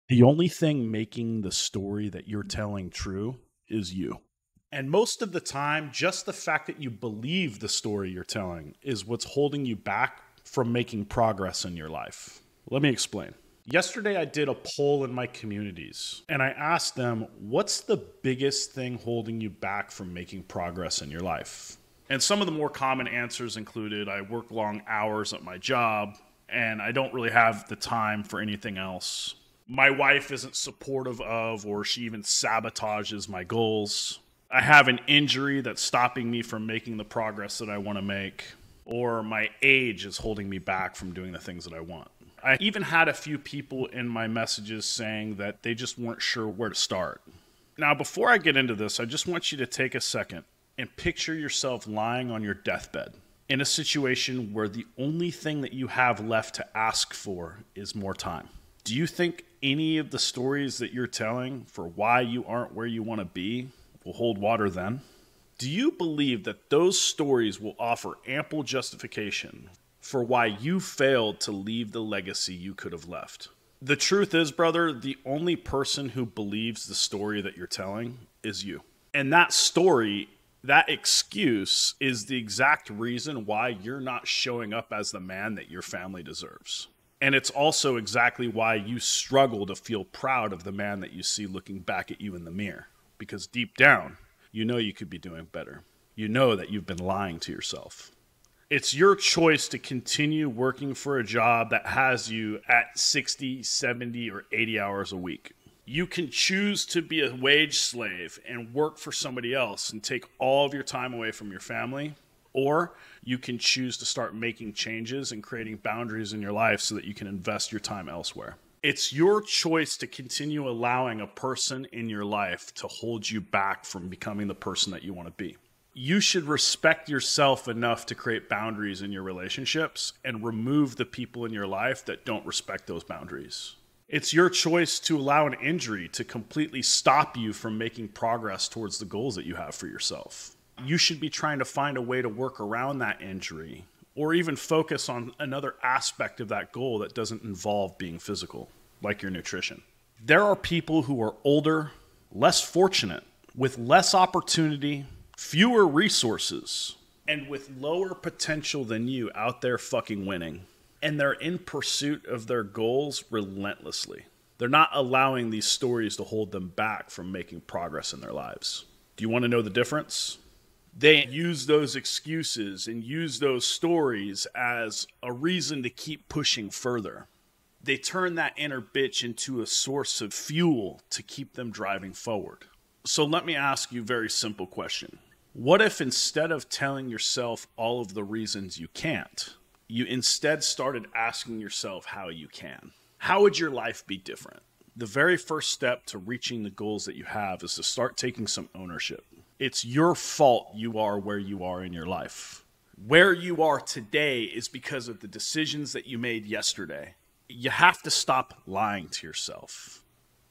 The only thing making the story that you're telling true is you. And most of the time, just the fact that you believe the story you're telling is what's holding you back from making progress in your life. Let me explain. Yesterday, I did a poll in my communities and I asked them, what's the biggest thing holding you back from making progress in your life? And some of the more common answers included I work long hours at my job and I don't really have the time for anything else. My wife isn't supportive of, or she even sabotages my goals. I have an injury that's stopping me from making the progress that I want to make, or my age is holding me back from doing the things that I want. I even had a few people in my messages saying that they just weren't sure where to start. Now, before I get into this, I just want you to take a second and picture yourself lying on your deathbed in a situation where the only thing that you have left to ask for is more time. Do you think any of the stories that you're telling for why you aren't where you want to be will hold water then? Do you believe that those stories will offer ample justification for why you failed to leave the legacy you could have left? The truth is, brother, the only person who believes the story that you're telling is you. And that story, that excuse, is the exact reason why you're not showing up as the man that your family deserves. And it's also exactly why you struggle to feel proud of the man that you see looking back at you in the mirror. Because deep down, you know you could be doing better. You know that you've been lying to yourself. It's your choice to continue working for a job that has you at 60, 70, or 80 hours a week. You can choose to be a wage slave and work for somebody else and take all of your time away from your family. Or you can choose to start making changes and creating boundaries in your life so that you can invest your time elsewhere. It's your choice to continue allowing a person in your life to hold you back from becoming the person that you want to be. You should respect yourself enough to create boundaries in your relationships and remove the people in your life that don't respect those boundaries. It's your choice to allow an injury to completely stop you from making progress towards the goals that you have for yourself. You should be trying to find a way to work around that injury or even focus on another aspect of that goal that doesn't involve being physical, like your nutrition. There are people who are older, less fortunate, with less opportunity, fewer resources, and with lower potential than you out there fucking winning. And they're in pursuit of their goals relentlessly. They're not allowing these stories to hold them back from making progress in their lives. Do you want to know the difference? They use those excuses and use those stories as a reason to keep pushing further. They turn that inner bitch into a source of fuel to keep them driving forward. So let me ask you a very simple question. What if instead of telling yourself all of the reasons you can't, you instead started asking yourself how you can? How would your life be different? The very first step to reaching the goals that you have is to start taking some ownership. It's your fault you are where you are in your life. Where you are today is because of the decisions that you made yesterday. You have to stop lying to yourself.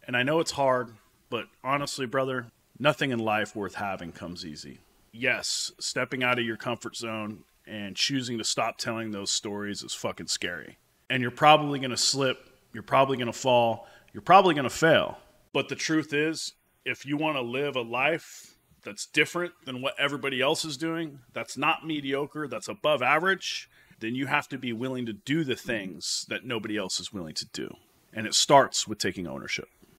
And I know it's hard, but honestly, brother, nothing in life worth having comes easy. Yes, stepping out of your comfort zone and choosing to stop telling those stories is fucking scary. And you're probably going to slip, you're probably going to fall, you're probably going to fail. But the truth is, if you want to live a life that's different than what everybody else is doing, that's not mediocre, that's above average, then you have to be willing to do the things that nobody else is willing to do. And it starts with taking ownership.